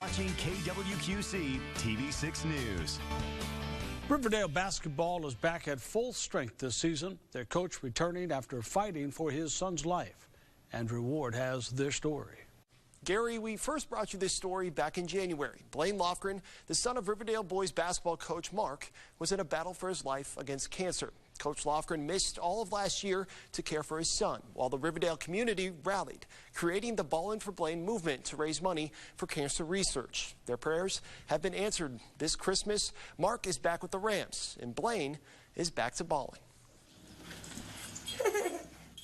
Watching KWQC TV6 News. Riverdale basketball is back at full strength this season. Their coach returning after fighting for his son's life. Andrew Ward has their story. Gary, we first brought you this story back in January. Blaine Lofgren, the son of Riverdale boys basketball coach Mark, was in a battle for his life against cancer. Coach Lofgren missed all of last year to care for his son, while the Riverdale community rallied, creating the Ballin for Blaine movement to raise money for cancer research. Their prayers have been answered. This Christmas, Mark is back with the Rams, and Blaine is back to balling.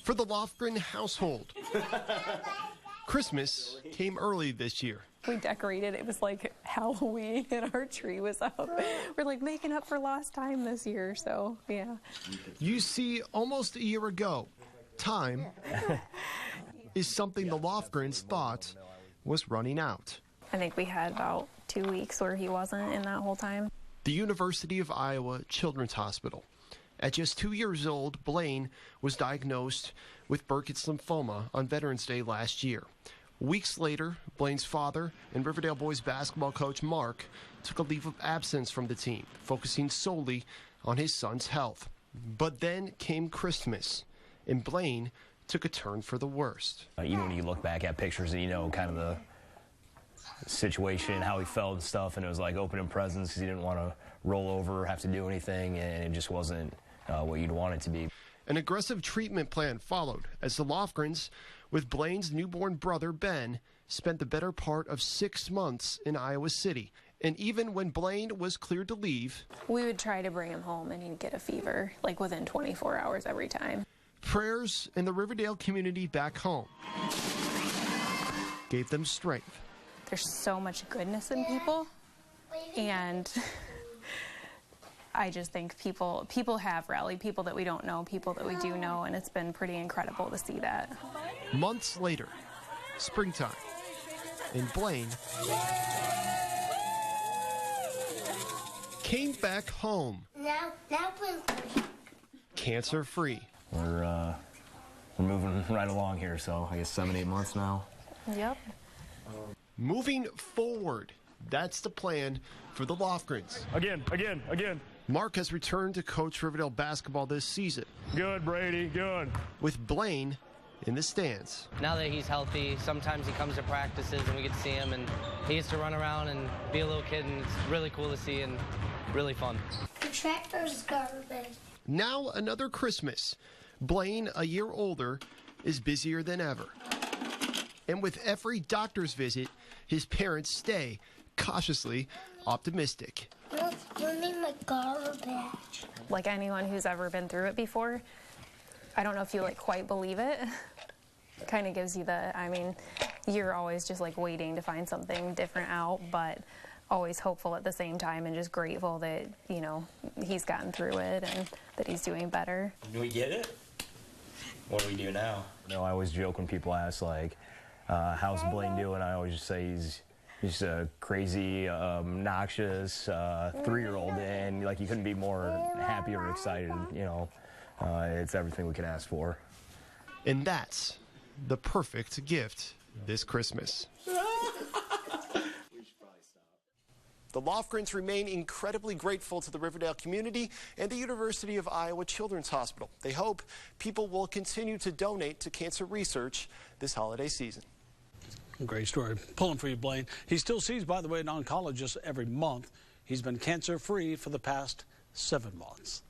For the Lofgren household, Christmas came early this year. We decorated. It was like Halloween and our tree was up. We're like making up for lost time this year, so yeah. You see, almost a year ago, time is something the Lofgrens thought was running out. I think we had about 2 weeks where he wasn't in that whole time. The University of Iowa Children's Hospital. At just 2 years old, Blaine was diagnosed with Burkitt's lymphoma on Veterans Day last year. Weeks later, Blaine's father and Riverdale boys basketball coach Mark took a leave of absence from the team, focusing solely on his son's health. But then came Christmas, and Blaine took a turn for the worst. Even when you look back at pictures and you know kind of the situation, how he felt and stuff, and it was like opening presents because he didn't want to roll over or have to do anything, and it just wasn't what you'd want it to be. An aggressive treatment plan followed as the Lofgrens, with Blaine's newborn brother Ben, spent the better part of 6 months in Iowa City. And even when Blaine was cleared to leave, We would try to bring him home and he'd get a fever like within 24 hours every time. prayers in the Riverdale community back home gave them strength. There's so much goodness in people, and I just think people have rallied, people that we don't know, people that we do know, and it's been pretty incredible to see that. Months later, springtime, and Blaine came back home. Now, Cancer-free. We're moving right along here, so I guess 7-8 months now. Yep. Moving forward, that's the plan for the Lofgrens. Again. Mark has returned to coach Riverdale basketball this season, Good, Brady, good. with Blaine in the stands. Now that he's healthy, sometimes he comes to practices and we get to see him, and he gets to run around and be a little kid, and it's really cool to see and really fun. the tractor's garbage. Now another Christmas. Blaine, a year older, is busier than ever. And with every doctor's visit, his parents stay cautiously optimistic. Look, you need my garbage. Like anyone who's ever been through it before, I don't know if you like quite believe it. Kind of gives you you're always just like waiting to find something different out, but always hopeful at the same time and just grateful that, you know, he's gotten through it and that he's doing better. Do we get it? What do we do now? You know, I always joke when people ask, like, how's Blaine doing? I always just say he's a crazy, obnoxious 3-year-old, and like you couldn't be more happy or excited. You know, it's everything we could ask for. And that's the perfect gift this Christmas. The Lofgrens remain incredibly grateful to the Riverdale community and the University of Iowa Children's Hospital. They hope people will continue to donate to cancer research this holiday season. Great story. Pulling for you, Blaine. He still sees, by the way, an oncologist every month. He's been cancer-free for the past 7 months.